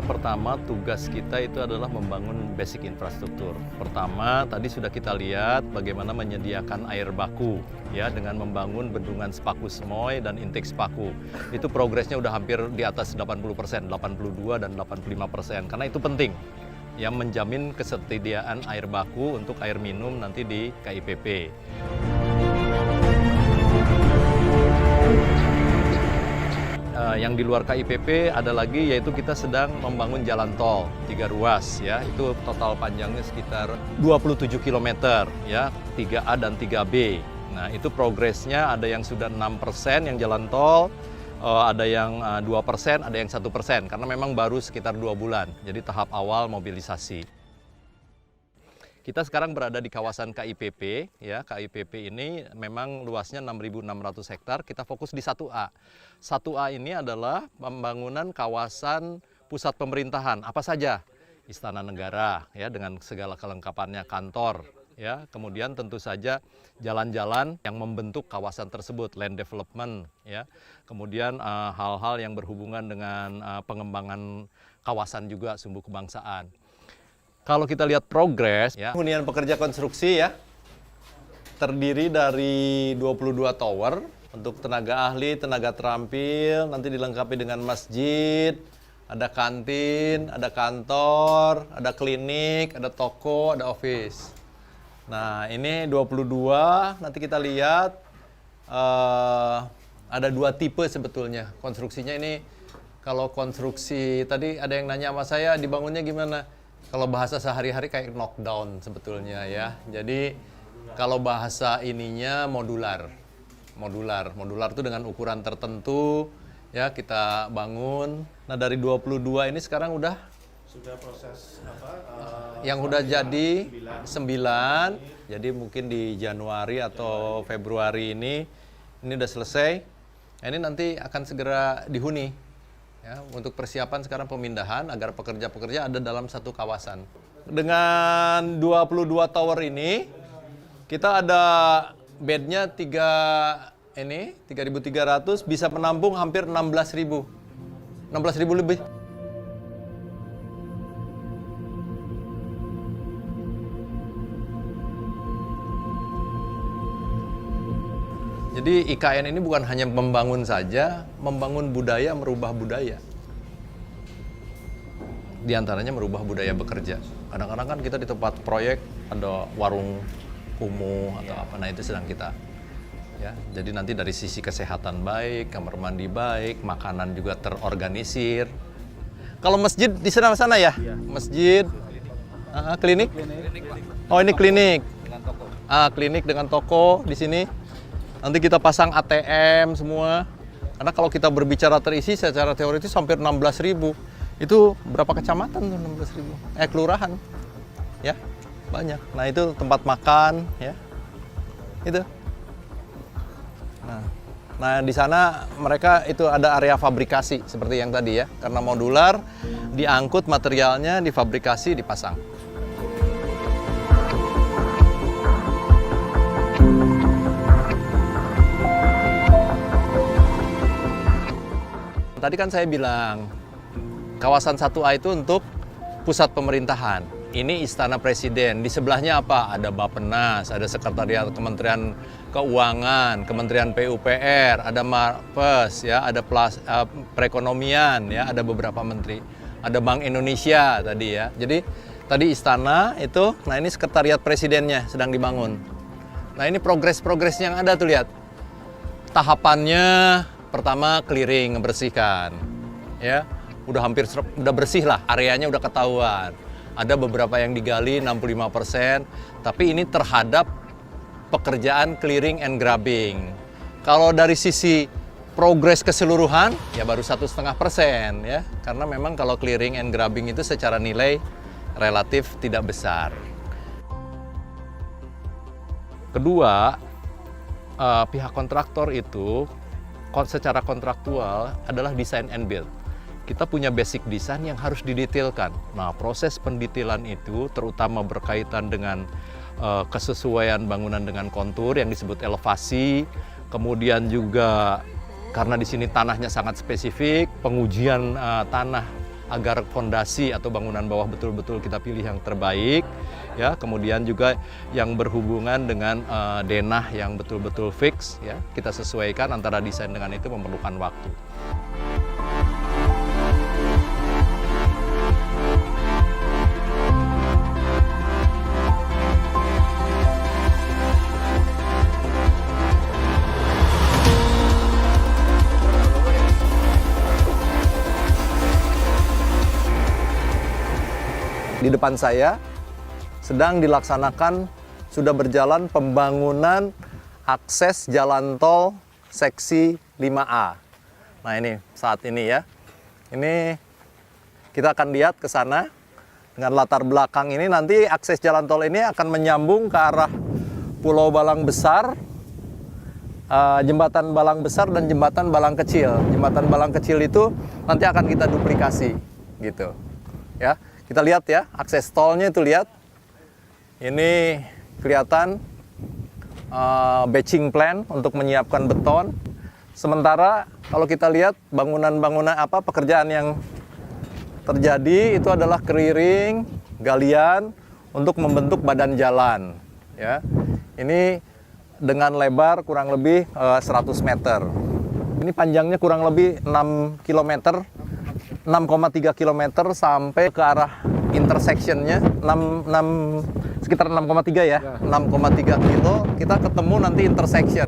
pertama tugas kita itu adalah membangun basic infrastruktur. Pertama, tadi sudah kita lihat bagaimana menyediakan air baku ya dengan membangun bendungan Sepaku Semoy dan intake Sepaku. Itu progresnya udah hampir di atas 80%, 82 dan 85%. Karena itu penting yang menjamin ketersediaan air baku untuk air minum nanti di KIPP. Yang di luar KIPP ada lagi yaitu kita sedang membangun jalan tol 3 ruas ya, itu total panjangnya sekitar 27 km ya, 3A dan 3B. Nah, itu progresnya ada yang sudah 6% yang jalan tol, ada yang 2%, ada yang 1%, karena memang baru sekitar 2 bulan, jadi tahap awal mobilisasi. Kita sekarang berada di kawasan KIPP, ya. KIPP ini memang luasnya 6.600 hektar, kita fokus di 1A. 1A ini adalah pembangunan kawasan pusat pemerintahan, apa saja? Istana Negara, ya, dengan segala kelengkapannya, kantor, ya. Kemudian tentu saja jalan-jalan yang membentuk kawasan tersebut, land development, ya. Kemudian hal-hal yang berhubungan dengan pengembangan kawasan juga, sumbu kebangsaan. Kalau kita lihat progres, ya, hunian pekerja konstruksi ya, terdiri dari 22 tower untuk tenaga ahli, tenaga terampil, nanti dilengkapi dengan masjid, ada kantin, ada kantor, ada klinik, ada toko, ada office. Nah, ini 22, nanti kita lihat ada 2 tipe sebetulnya. Konstruksinya ini, kalau konstruksi, tadi ada yang nanya sama saya, dibangunnya gimana? Kalau bahasa sehari-hari kayak knockdown sebetulnya ya. Jadi kalau bahasa ininya modular. Modular itu dengan ukuran tertentu ya kita bangun. Nah, dari 22 ini sekarang sudah proses yang udah jadi 9. Jadi mungkin di Januari atau Februari ini udah selesai. Ini nanti akan segera dihuni. Ya, untuk persiapan sekarang pemindahan agar pekerja-pekerja ada dalam satu kawasan. Dengan 22 tower ini, kita ada bednya 3.300, bisa menampung hampir 16.000 lebih. Jadi IKN ini bukan hanya membangun saja, membangun budaya, merubah budaya. Di antaranya merubah budaya bekerja. Kadang-kadang kan kita di tempat proyek ada warung kumuh atau apa, nah itu sedang kita. Ya, jadi nanti dari sisi kesehatan baik, kamar mandi baik, makanan juga terorganisir. Kalau masjid di sana ya? Masjid, klinik? Oh, ini klinik. Klinik dengan toko di sini. Nanti kita pasang ATM semua. Karena kalau kita berbicara terisi secara teoritis hampir 16.000. Itu berapa kecamatan tuh 16.000? Kelurahan. Ya, banyak. Nah, itu tempat makan ya. Itu. Nah, di sana mereka itu ada area fabrikasi seperti yang tadi ya. Karena modular, diangkut materialnya, difabrikasi, dipasang. Tadi kan saya bilang, kawasan 1A itu untuk pusat pemerintahan. Ini Istana Presiden. Di sebelahnya apa? Ada Bappenas, ada Sekretariat Kementerian Keuangan, Kementerian PUPR, ada Mapes, ya, ada perekonomian, ya, ada beberapa menteri. Ada Bank Indonesia tadi ya. Jadi tadi istana itu, nah ini Sekretariat Presidennya sedang dibangun. Nah, ini progres-progres yang ada tuh, lihat. Tahapannya pertama clearing, membersihkan, ya, udah bersih lah, areanya udah ketahuan. Ada beberapa yang digali 65%, tapi ini terhadap pekerjaan clearing and grabbing. Kalau dari sisi progres keseluruhan, ya baru 1,5% ya, karena memang kalau clearing and grabbing itu secara nilai relatif tidak besar. Kedua, pihak kontraktor itu secara kontraktual adalah design and build. Kita punya basic design yang harus didetailkan. Nah, proses pendetailan itu terutama berkaitan dengan kesesuaian bangunan dengan kontur yang disebut elevasi, kemudian juga karena di sini tanahnya sangat spesifik, pengujian tanah agar fondasi atau bangunan bawah betul-betul kita pilih yang terbaik, ya. Kemudian juga yang berhubungan dengan denah yang betul-betul fix, ya. Kita sesuaikan antara desain dengan itu memerlukan waktu. Di depan saya sedang dilaksanakan, sudah berjalan pembangunan akses jalan tol seksi 5A. Nah ini saat ini ya, ini kita akan lihat ke sana dengan latar belakang ini. Nanti akses jalan tol ini akan menyambung ke arah Pulau Balang Besar, Jembatan Balang Besar dan Jembatan Balang Kecil. Jembatan Balang Kecil itu nanti akan kita duplikasi gitu ya. Kita lihat ya, akses tolnya itu lihat. Ini kelihatan batching plan untuk menyiapkan beton. Sementara kalau kita lihat bangunan-bangunan pekerjaan yang terjadi itu adalah clearing, galian untuk membentuk badan jalan ya. Ini dengan lebar kurang lebih 100 meter. Ini panjangnya kurang lebih 6 km. 6,3 km sampai ke arah intersectionnya sekitar 6,3 ya, 6,3 kilo kita ketemu nanti intersection.